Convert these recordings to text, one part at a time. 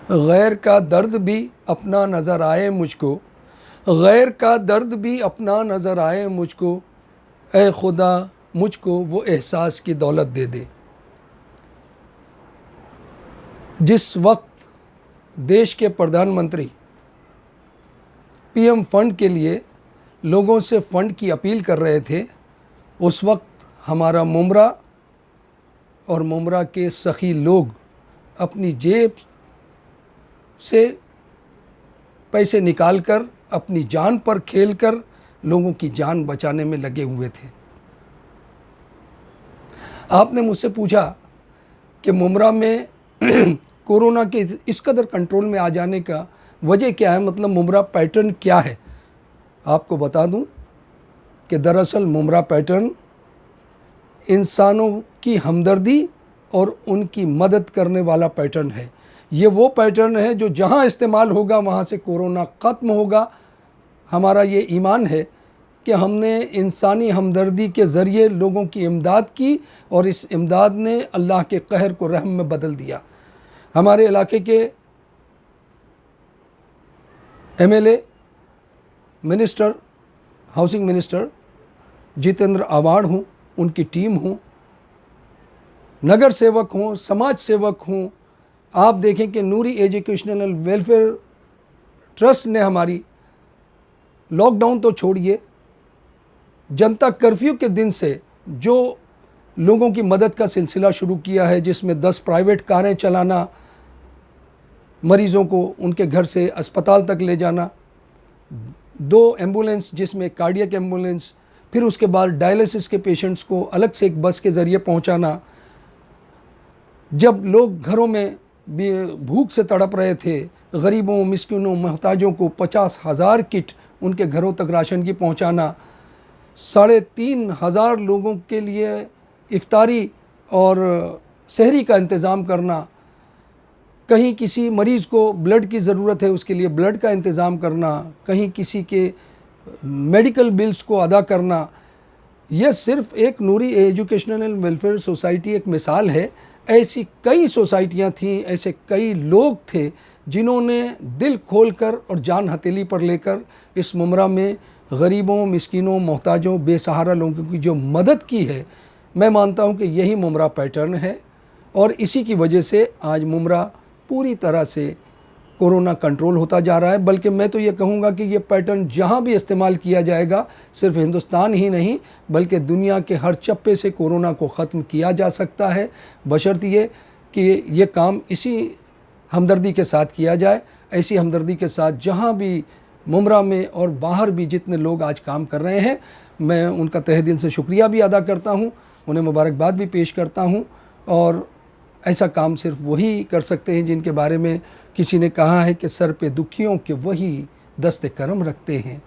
गैर का दर्द भी अपना नज़र आए मुझको, गैर का दर्द भी अपना नज़र आए मुझको, ऐ खुदा मुझको वो एहसास की दौलत दे दे। जिस वक्त देश के प्रधानमंत्री पीएम फंड के लिए लोगों से फंड की अपील कर रहे थे, उस वक्त हमारा मुमरा और मुमरा के सखी लोग अपनी जेब से पैसे निकालकर अपनी जान पर खेलकर लोगों की जान बचाने में लगे हुए थे। आपने मुझसे पूछा कि मुमरा में कोरोना के इस कदर कंट्रोल में आ जाने का वजह क्या है, मतलब मुमरा पैटर्न क्या है। आपको बता दूं कि दरअसल मुमरा पैटर्न इंसानों की हमदर्दी और उनकी मदद करने वाला पैटर्न है। ये वो पैटर्न है जो जहाँ इस्तेमाल होगा वहाँ से कोरोना ख़त्म होगा। हमारा ये ईमान है कि हमने इंसानी हमदर्दी के ज़रिए लोगों की इमदाद की और इस इमदाद ने अल्लाह के कहर को रहम में बदल दिया। हमारे इलाके के MLA, minister, housing minister Jitendra Awhad हूँ, उनकी टीम हूँ, नगर सेवक हों, समाज सेवक हों, आप देखें कि नूरी एजुकेशनल वेलफेयर ट्रस्ट ने हमारी लॉकडाउन तो छोड़िए, जनता कर्फ्यू के दिन से जो लोगों की मदद का सिलसिला शुरू किया है, जिसमें 10 प्राइवेट कारें चलाना, मरीज़ों को उनके घर से अस्पताल तक ले जाना, 2 एम्बुलेंस जिसमें कार्डियक एम्बुलेंस, फिर उसके बाद डायलिसिस के पेशेंट्स को अलग से एक बस के ज़रिए पहुंचाना। जब लोग घरों में भूख से तड़प रहे थे, गरीबों, मिस्किनों, मोहताजों को 50,000 किट उनके घरों तक राशन की पहुंचाना, 3,500 लोगों के लिए इफ्तारी और सहरी का इंतज़ाम करना, कहीं किसी मरीज़ को ब्लड की ज़रूरत है उसके लिए ब्लड का इंतज़ाम करना, कहीं किसी के मेडिकल बिल्स को अदा करना। यह सिर्फ़ एक नूरी एजुकेशनल वेलफेयर सोसाइटी एक मिसाल है। ऐसी कई सोसाइटियाँ थीं, ऐसे कई लोग थे जिन्होंने दिल खोलकर और जान हथेली पर लेकर इस मुमरा में गरीबों, मिस्किनों, मोहताजों, बेसहारा लोगों की जो मदद की है। मैं मानता हूँ कि यही मुमरा पैटर्न है और इसी की वजह से आज मुमरा पूरी तरह से कोरोना कंट्रोल होता जा रहा है। बल्कि मैं तो ये कहूँगा कि ये पैटर्न जहाँ भी इस्तेमाल किया जाएगा, सिर्फ हिंदुस्तान ही नहीं बल्कि दुनिया के हर चप्पे से कोरोना को ख़त्म किया जा सकता है, बशर्ते कि ये काम इसी हमदर्दी के साथ किया जाए। ऐसी हमदर्दी के साथ जहाँ भी मुमरा में और बाहर भी जितने लोग आज काम कर रहे हैं, मैं उनका तहे दिल से शुक्रिया भी अदा करता हूँ, उन्हें मुबारकबाद भी पेश करता हूँ। और ऐसा काम सिर्फ वही कर सकते हैं जिनके बारे में किसी ने कहा है कि सर पे दुखियों के वही दस्ते करम रखते हैं,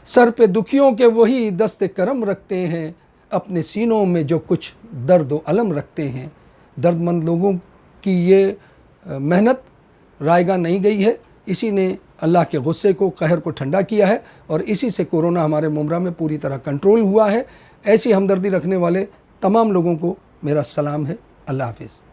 सर पे दुखियों के वही दस्ते करम रखते हैं, अपने सीनों में जो कुछ दर्द व अलम रखते हैं। दर्दमंद लोगों की ये मेहनत रायगा नहीं गई है, इसी ने अल्लाह के गुस्से को, कहर को ठंडा किया है और इसी से कोरोना हमारे मुमरा में पूरी तरह कंट्रोल हुआ है। ऐसी हमदर्दी रखने वाले तमाम लोगों को मेरा सलाम है। अल्लाह हाफिज़।